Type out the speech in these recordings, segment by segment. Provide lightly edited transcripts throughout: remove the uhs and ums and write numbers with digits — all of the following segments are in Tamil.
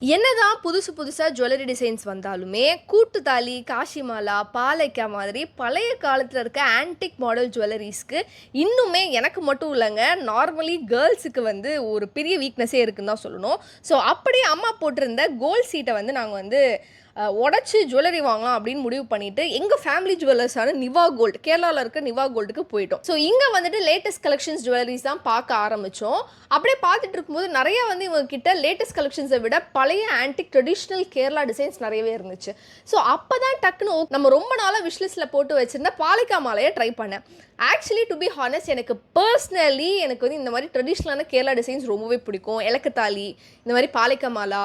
என்னதான் புதுசு புதுசா ஜுவல்லரி டிசைன்ஸ் வந்தாலுமே, கூட்டு தாலி, காஷி மாலா, பாலைக்கா மாதிரி பழைய காலத்துல இருக்க ஆன்டிக் மாடல் ஜுவல்லரீஸ்க்கு இன்னுமே எனக்கு மட்டும் இல்லங்க, நார்மலி கேர்ள்ஸுக்கு வந்து ஒரு பெரிய வீக்னஸே இருக்குன்னு தான் சொல்லணும். ஸோ அப்படி அம்மா போட்டிருந்த கோல்ட் சீட்ட வந்து நாங்க வந்து உடைச்சு ஜுவல்லரி வாங்கலாம் அப்படின்னு முடிவு பண்ணிட்டு, எங்க ஃபேமிலி ஜுவல்லர்ஸான நிவா கோல்ட், கேரளால இருக்க நிவா கோல்டுக்கு போயிட்டோம். ஸோ இங்க வந்துட்டு லேட்டஸ்ட் கலெக்ஷன்ஸ் ஜுவல்லரிஸ் தான் பார்க்க ஆரம்பிச்சோம். அப்படியே பார்த்துட்டு இருக்கும்போது நிறைய வந்து இவங்க கிட்ட லேட்டஸ்ட் கலெக்ஷன்ஸை விட பழைய ஆன்டிக் ட்ரெடிஷ்னல் கேரளா டிசைன்ஸ் நிறையவே இருந்துச்சு. ஸோ அப்பதான் டக்குன்னு நம்ம ரொம்ப நாளாக விஷ்லிஸ்ட்டில் போட்டு வச்சிருந்த பாலிகா மாலையை ட்ரை பண்ணேன். ஆக்சுவலி டு பி ஹானஸ்ட், எனக்கு பர்சனலி எனக்கு வந்து இந்த மாதிரி ட்ரெடிஷ்னலான கேரளா டிசைன்ஸ் ரொம்பவே பிடிக்கும். எலக்கத்தாலி, இந்த மாதிரி பாலிகா மாலா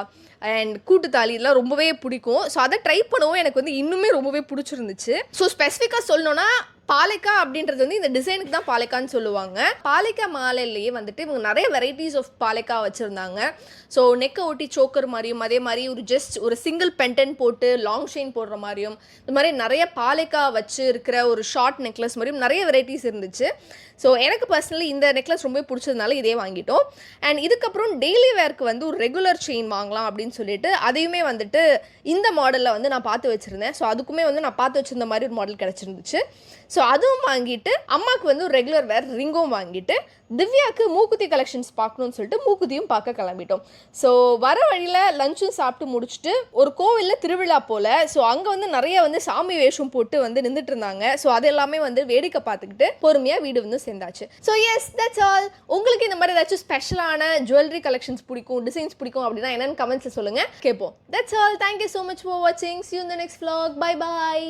அண்ட் கூட்டுத்தாலி இதெல்லாம் ரொம்பவே பிடிக்கும். ஸோ அதை ட்ரை பண்ணவும் எனக்கு வந்து இன்னுமே ரொம்பவே பிடிச்சிருந்துச்சு. ஸோ ஸ்பெசிஃபிக்காக சொல்லணும்னா பாலைக்கா அப்படின்றது வந்து இந்த டிசைனுக்கு தான் பாலைக்கான்னு சொல்லுவாங்க. பாலைக்கா மாலையிலேயே வந்துட்டு இவங்க நிறைய வெரைட்டிஸ் ஆஃப் பாலைக்கா வச்சுருந்தாங்க. ஸோ நெக்கை ஒட்டி சோக்கர் மாதிரியும், அதே மாதிரி ஒரு சிங்கிள் பென்டன் போட்டு லாங் செயின் போடுற மாதிரியும், இந்த மாதிரி நிறைய பாலைக்கா வச்சு இருக்கிற ஒரு ஷார்ட் நெக்லஸ் மாதிரியும் நிறைய வெரைட்டிஸ் இருந்துச்சு. ஸோ எனக்கு பர்சனலி இந்த நெக்லஸ் ரொம்ப பிடிச்சதுனால இதே வாங்கிட்டோம். அண்ட் இதுக்கப்புறம் டெய்லி வேர்க்கு வந்து ஒரு ரெகுலர் செயின் வாங்கலாம் அப்படின்னு சொல்லிட்டு அதையுமே வந்துட்டு இந்த மாடலில் வந்து நான் பார்த்து வச்சுருந்தேன். ஸோ அதுக்குமே வந்து நான் பார்த்து வச்சுருந்த மாதிரி ஒரு மாடல் கிடச்சிருந்துச்சு. ஸோ அதுவும் வாங்கிட்டு அம்மாவுக்கு வந்து ஒரு ரெகுலர் வேர் ரிங்கும் வாங்கிட்டு திவ்யாவுக்கு மூக்குத்தி கலெக்ஷன்ஸ் பார்க்கணும்னு சொல்லிட்டு மூக்குத்தியும் பார்க்க கிளம்பிட்டோம். ஸோ வர வழியில் லஞ்சும் சாப்பிட்டு முடிச்சுட்டு ஒரு கோவிலில் திருவிழா போல். ஸோ அங்கே வந்து நிறைய வந்து சாமி வேஷம் போட்டு வந்து நின்றுட்டு இருந்தாங்க. ஸோ அது எல்லாமே வந்து வேடிக்கை பார்த்துக்கிட்டு பொறுமையாக வீடு வந்து சேர்ந்தாச்சு. So yes, that's all. உங்களுக்கு இந்த மாதிரி ஏதாச்சும் ஸ்பெஷலான ஜுவல்லரி கலெக்ஷன்ஸ் பிடிக்கும், டிசைன்ஸ் பிடிக்கும் அப்படின்னா என்னென்னு கமெண்ட்ஸில் சொல்லுங்கள், கேட்போம். That's all. Thank you so much for வாட்சிங். See you in the next vlog. Bye bye.